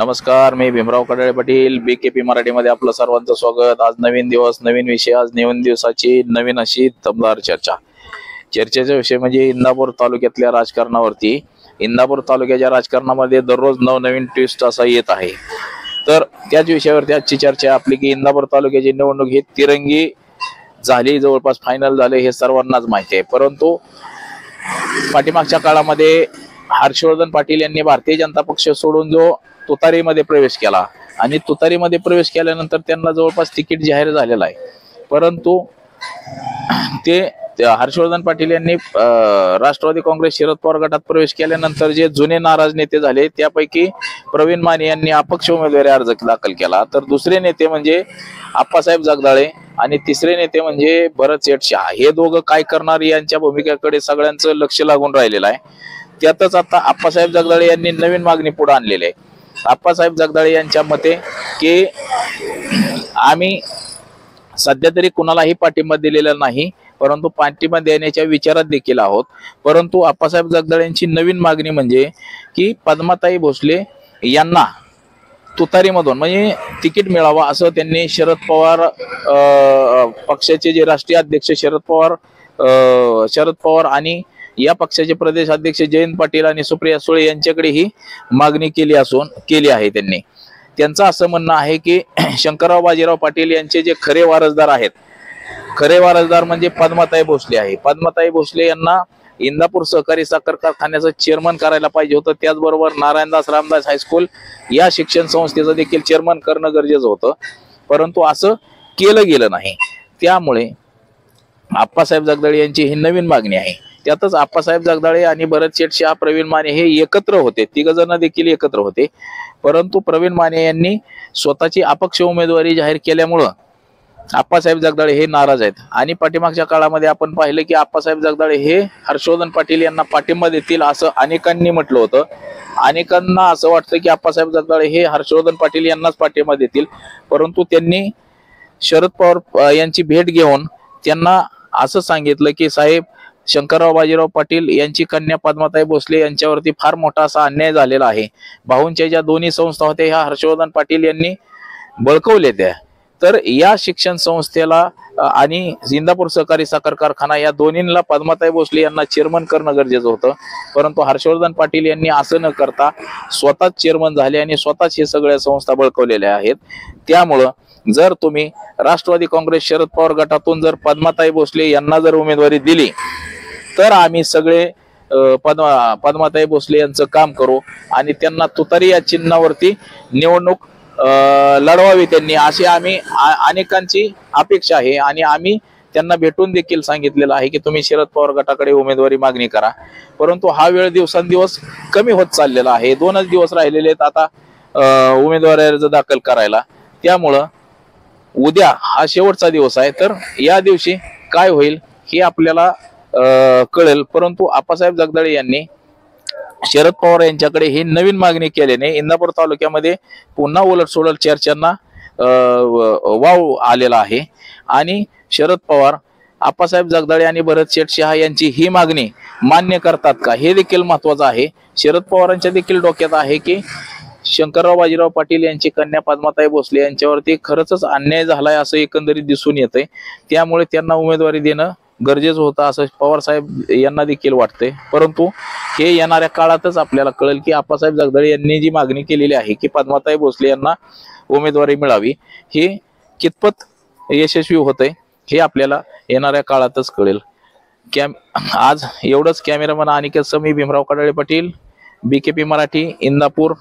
नमस्कार, मी भीमराव कडाळे पाटील, बीकेपी मराठीमध्ये आपलं सर्वांचं स्वागत। आज नवीन दिवस, नवीन विषय। आज नवीन दिवसाची नवीन अशी दमदार चर्चा। चर्चेचा विषय म्हणजे इंदापूर तालुक्यातल्या राजकारणावरती। इंदापूर तालुक्याच्या राजकारणामध्ये दररोज नवनवीन ट्विस्ट असा येत आहे, तर त्याच विषयावरती आजची चर्चा आपली की इंदापूर तालुक्याची निवडणूक ही तिरंगी झाली, जवळपास फायनल झाले हे सर्वांनाच माहिती आहे। परंतु पाठीमागच्या काळामध्ये हर्षवर्धन पाटील यांनी भारतीय जनता पक्ष सोडून जो तुतारीमध्ये प्रवेश केला आणि तुतारीमध्ये प्रवेश केल्यानंतर त्यांना जवळपास तिकीट जाहीर झालेलं आहे। परंतु ते हर्षवर्धन पाटील यांनी राष्ट्रवादी काँग्रेस शरद पवार गटात प्रवेश केल्यानंतर जे जुने नाराज नेते झाले त्यापैकी प्रवीण माने यांनी अपक्ष उमेदवारी अर्ज दाखल केला, तर दुसरे नेते म्हणजे आप्पासाहेब जगदाळे आणि तिसरे नेते म्हणजे भरत शेठ। हे दोघं काय करणार यांच्या भूमिकेकडे सगळ्यांचं लक्ष लागून राहिलेलं आहे। त्यातच आता आप्पासाहेब जगदाळे यांनी नवीन मागणी पुढे आणलेली आहे। आप्पासाहेब जगदाळे यांच्या मते की आम्ही सध्या तरी कुणालाही पाठिंबा दिलेला नाही, परंतु पाठिंबा देण्याच्या विचारात देखील आहोत। परंतु आप्पासाहेब जगदाळेंची नवीन मागणी म्हणजे की पद्माताई भोसले यांना तुतारीमधून म्हणजे तिकीट मिळावा असं त्यांनी शरद पवार पक्षाचे जे राष्ट्रीय अध्यक्ष शरद पवार आणि या पक्षाचे प्रदेश अध्यक्ष जयंत पाटील आणि सुप्रिया सुळे यांच्याकडे ही मागणी केली आहे। त्यांनी त्यांचं असं म्हणणं आहे की शंकरराव बाजीराव पाटील यांचे जे खरे वारसदार आहेत, खरे वारसदार म्हणजे पद्माताई भोसले आहे। पद्माताई भोसले यांना इंदापूर सहकारी साखर कारखान्याचं चेअरमन करायला पाहिजे होतं, त्याचबरोबर नारायणदास रामदास हायस्कूल या शिक्षण संस्थेचं देखील चेअरमन करणं गरजेचं होतं, परंतु असं केलं गेलं नाही। त्यामुळे आप्पासाहेब जगदाळे यांची ही नवीन मागणी आहे। त्यातच आप्पासाहेब जगदाळे आणि भरत शेठ, प्रवीण माने हे एकत्र होते, तिघ जण देखील एकत्र होते। परंतु प्रवीण माने यांनी स्वतःची अपक्ष उमेदवारी जाहीर केल्यामुळं आप्पासाहेब जगदाळे हे नाराज आहेत। आणि पाठीमागच्या काळामध्ये आपण पाहिलं की आप्पासाहेब जगदाळे हे हर्षवर्धन पाटील यांना पाठिंबा देतील असं अनेकांनी म्हटलं होतं। अनेकांना असं वाटतं की आप्पासाहेब जगदाळे हे हर्षवर्धन पाटील यांनाच पाठिंबा देतील, परंतु त्यांनी शरद पवार यांची भेट घेऊन त्यांना असं सांगितलं की साहेब, शंकरराव बाजीराव पाटील यांची कन्या पद्माताई भोसले यांच्यावरती फार मोठा असा अन्याय झालेला आहे। भाऊंच्या ज्या दोन्ही संस्था होत्या ह्या हर्षवर्धन पाटील यांनी बळकवल्या त्या, तर या शिक्षण संस्थेला आणि इंदापूर सहकारी साखर कारखाना या दोन्हींना पद्माताई भोसले यांना चेअरमन करणं गरजेचं होतं। परंतु हर्षवर्धन पाटील यांनी असं न करता स्वतःच चेअरमन झाले आणि स्वतःच हे सगळ्या संस्था बळकवलेल्या आहेत। त्यामुळं जर तुम्ही राष्ट्रवादी काँग्रेस शरद पवार गटातून जर पद्माताई भोसले यांना जर उमेदवारी दिली तर आम्ही सगळे पद्माताई भोसले यांचं काम करू आणि त्यांना तुतारी या चिन्हावरती निवडणूक लढवावी त्यांनी, अशी आम्ही अनेकांची अपेक्षा आहे। आणि आम्ही त्यांना भेटून देखील सांगितलेलं आहे की तुम्ही शरद पवार गटाकडे उमेदवारी मागणी करा। परंतु हा वेळ दिवसांदिवस कमी होत चाललेला आहे, 2च दिवस राहिलेले आहेत आता उमेदवारी अर्ज दाखल करायला। त्यामुळं उद्या हा शेवटचा दिवस आहे, तर या दिवशी काय होईल हे आपल्याला कळेल। परंतु आप्पासाहेब जगदाळे यांनी शरद पवार यांच्याकडे ही नवीन मागणी केल्याने इंदापूर तालुक्यामध्ये पुन्हा उलटसुलट चर्चांना वाव आलेला आहे। आणि शरद पवार, आप्पासाहेब जगदाळे आणि भरत शेठ यांची ही मागणी मान्य करतात का हे देखील महत्वाचं आहे। शरद पवारांच्या देखील डोक्यात आहे की शंकरराव बाजीराव पाटील यांची कन्या पद्माताई भोसले यांच्यावरती खरंच अन्याय झालाय असं एकंदरीत दिसून येतंय, त्यामुळे त्यांना उमेदवारी देणं गरजेचं होतं असं पवार साहेब यांना देखील वाटतंय। परंतु हे येणाऱ्या काळातच आपल्याला कळेल की आप्पासाहेब जगदाळे यांनी जी मागणी केलेली आहे की पद्माताई भोसले यांना उमेदवारी मिळावी हे कितपत यशस्वी होतंय हे आपल्याला येणाऱ्या काळातच कळेल। आज एवढंच। कॅमेरामन अनिकेत समी, भीमराव कडाळे पाटील, बीकेपी मराठी, इंदापूर।